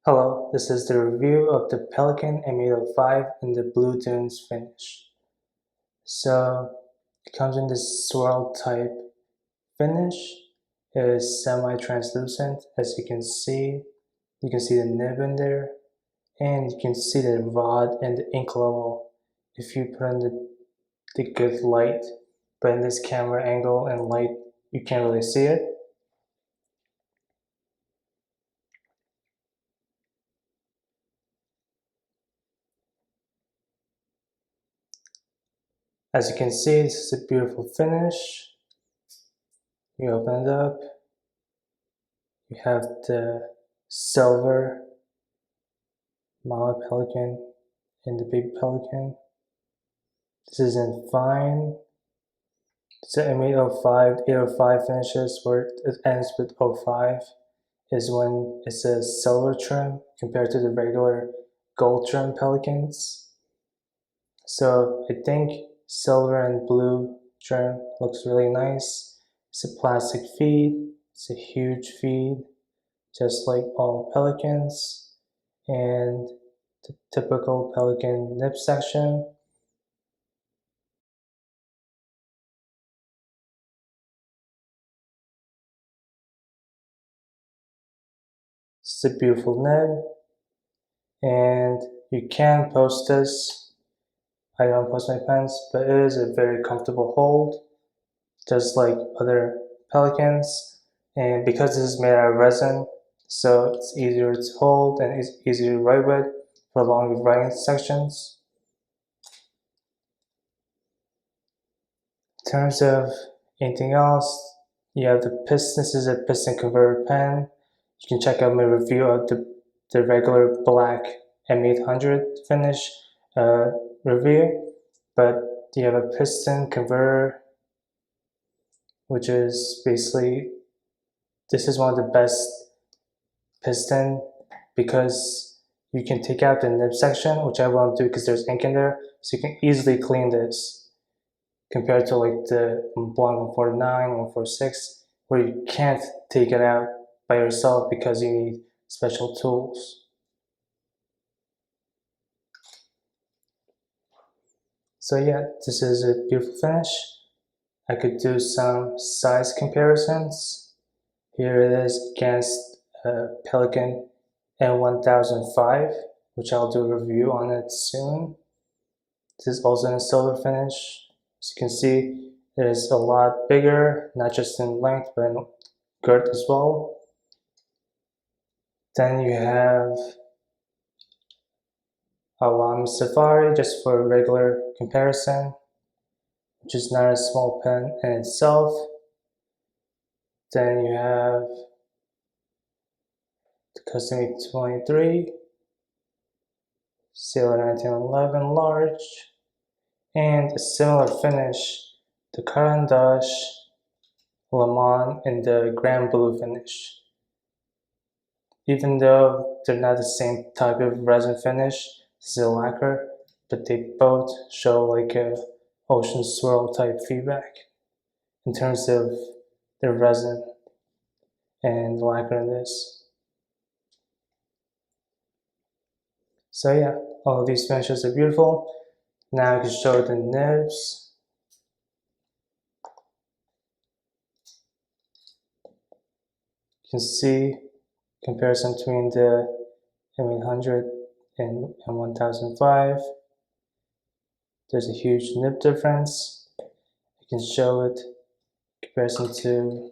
Hello, this is the review of the Pelikan M805 in the Blue Dunes finish. So it comes in this swirl type finish. It is semi-translucent, as you can see. You can see the nib in there, and you can see the rod and the ink level if you put on the good light. But in this camera angle and light, you can't really see it. As you can see, this is a beautiful finish. You open it up. You have the silver mama pelican and the baby pelican. This is in fine. It's an M805, 805 finishes where it ends with 05 is when it's a silver trim compared to the regular gold trim pelicans. So I think silver and blue trim looks really nice. It's a plastic feed. It's a huge feed, just like all pelicans. And the typical pelican nib section. It's a beautiful nib, and you can post this. I don't post my pens, but it is a very comfortable hold, just like other pelicans. And because this is made out of resin, so it's easier to hold and it's easier to write with for long writing sections. In terms of anything else, you have the piston. This is a piston converter pen. You can check out my review of the regular black M800 finish review, but you have a piston converter, which is basically, this is one of the best piston because you can take out the nib section, which I won't do because there's ink in there, so you can easily clean this compared to like the Blanc 149, 146, where you can't take it out by yourself because you need special tools. So yeah, this is a beautiful finish. I could do some size comparisons. Here it is against Pelikan M1005, which I'll do a review on it soon. This is also in a silver finish. As you can see, it is a lot bigger, not just in length, but in girth as well. Then you have a Lamy Safari, just for a regular comparison, which is not a small pen in itself. Then you have the Custom 823, Sailor 1911 large, and a similar finish, the Caran d'Ache Le Mans in the Grand Blue finish. Even though they're not the same type of resin finish, this is a lacquer, but they both show like a ocean swirl type feedback in terms of the resin and lacquer in this. So yeah, all of these finishes are beautiful. Now I can show the nibs. You can see comparison between the M800 and M1005. There's a huge nib difference. You can show it comparison to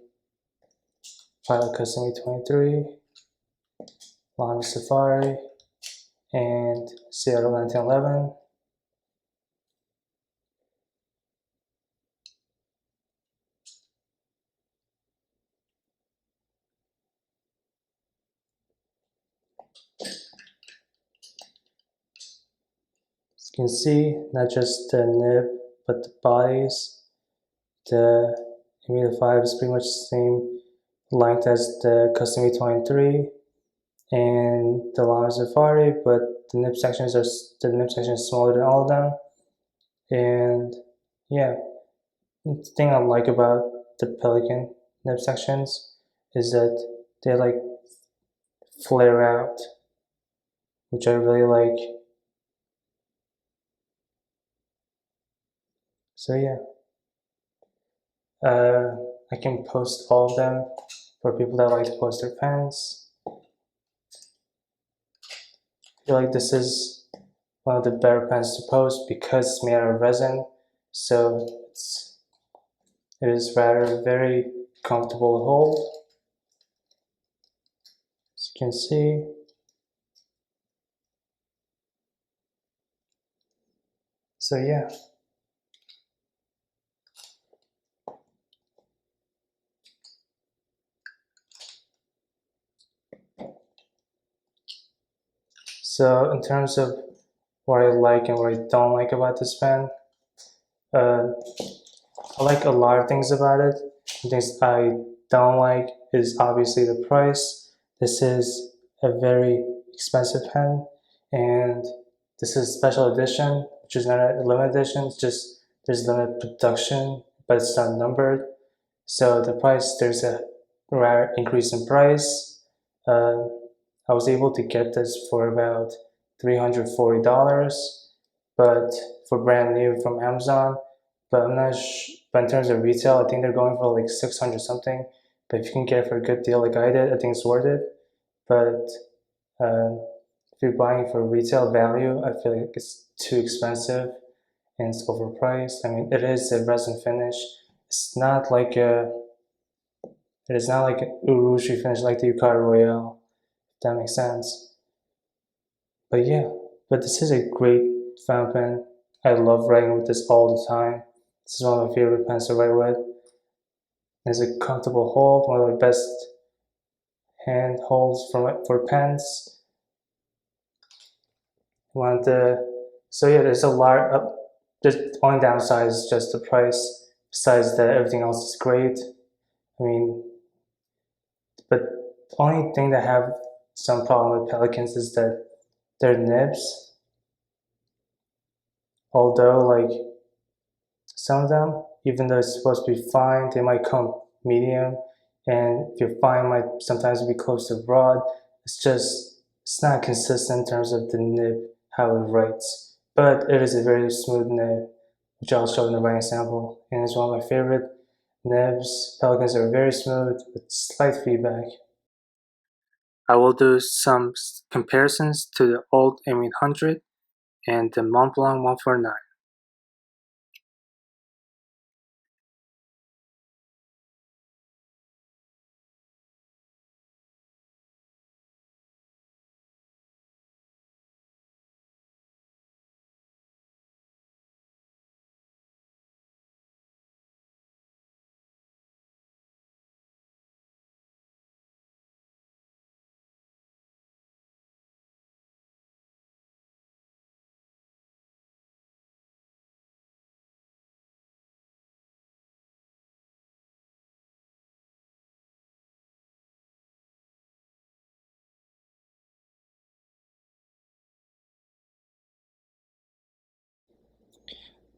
Pilot Custom 823, Lamy Safari, and Seattle 1911. As you can see, not just the nib, but the bodies. The M805 is pretty much the same length as the Custom 823 and the Lamy Safari, but the nib sections is smaller than all of them. And yeah, the thing I like about the Pelikan nib sections is that they like flare out which I really like. So yeah, I can post all of them for people that like to post their pens. I feel like this is one of the better pens to post because it's made out of resin, so it is rather very comfortable to hold, as you can see. So yeah. So in terms of what I like and what I don't like about this pen, uh, I like a lot of things about it. The things I don't like is obviously the price. This is a very expensive pen, and this is a special edition, which is not a limited edition. It's just there's limited production, but it's not numbered. So the price, there's a rare increase in price. I was able to get this for about $340, but for brand new from Amazon. But I'm not. But in terms of retail, I think they're going for like 600 something. But if you can get it for a good deal like I did, I think it's worth it. But if you're buying for retail value, I feel like it's too expensive and it's overpriced. I mean, it is a resin finish. It's not like a. It is not like an urushi finish like the Yukari Royale. If that makes sense. But yeah, but this is a great fountain pen. I love writing with this all the time. This is one of my favorite pens to write with. It's a comfortable hold, one of my best hand holds for pens. So yeah, there's a lot of, the only downside is just the price. Besides that, everything else is great. I mean, but the only thing that I have some problem with Pelicans is that their nibs, although like some of them, even though it's supposed to be fine, they might come medium, and if your fine might sometimes be close to broad. It's not consistent in terms of the nib, how it writes. But it is a very smooth nib, which I'll show in the writing sample, and it's one of my favorite nibs. Pelicans are very smooth with slight feedback. I will do some comparisons to the old M800 and the Montblanc 149.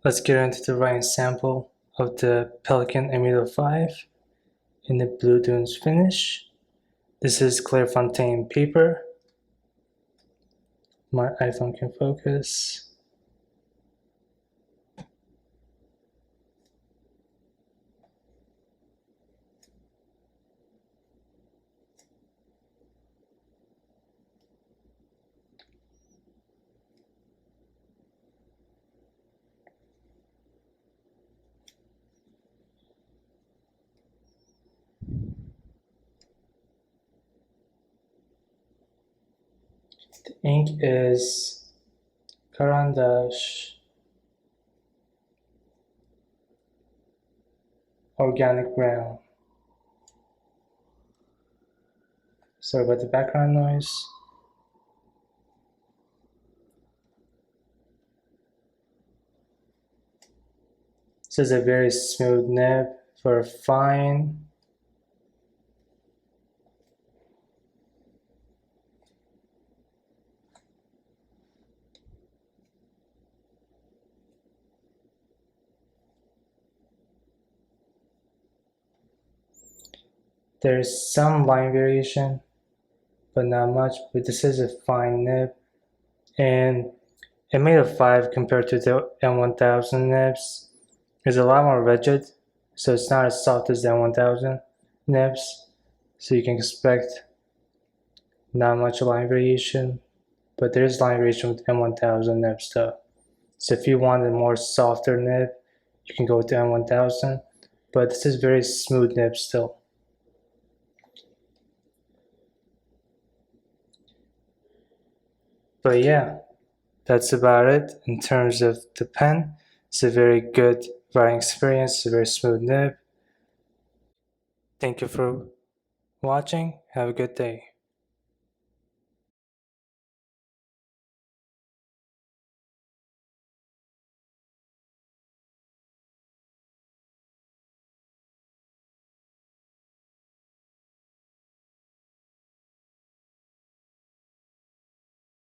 Let's get into the writing sample of the Pelikan M805 in the Blue Dunes finish. This is Clairefontaine paper. My iPhone can focus. The ink is Caran organic brown. Sorry about the background noise. This is a very smooth nib for fine. There's some line variation, but not much. But this is a fine nib. And M805 compared to the M1000 nibs is a lot more rigid, so it's not as soft as the M1000 nibs, so you can expect not much line variation, but there is line variation with M1000 nibs though. So if you want a more softer nib, you can go with the M1000, but this is very smooth nib still. But yeah, that's about it in terms of the pen. It's a very good writing experience, a very smooth nib. Thank you for watching. Have a good day.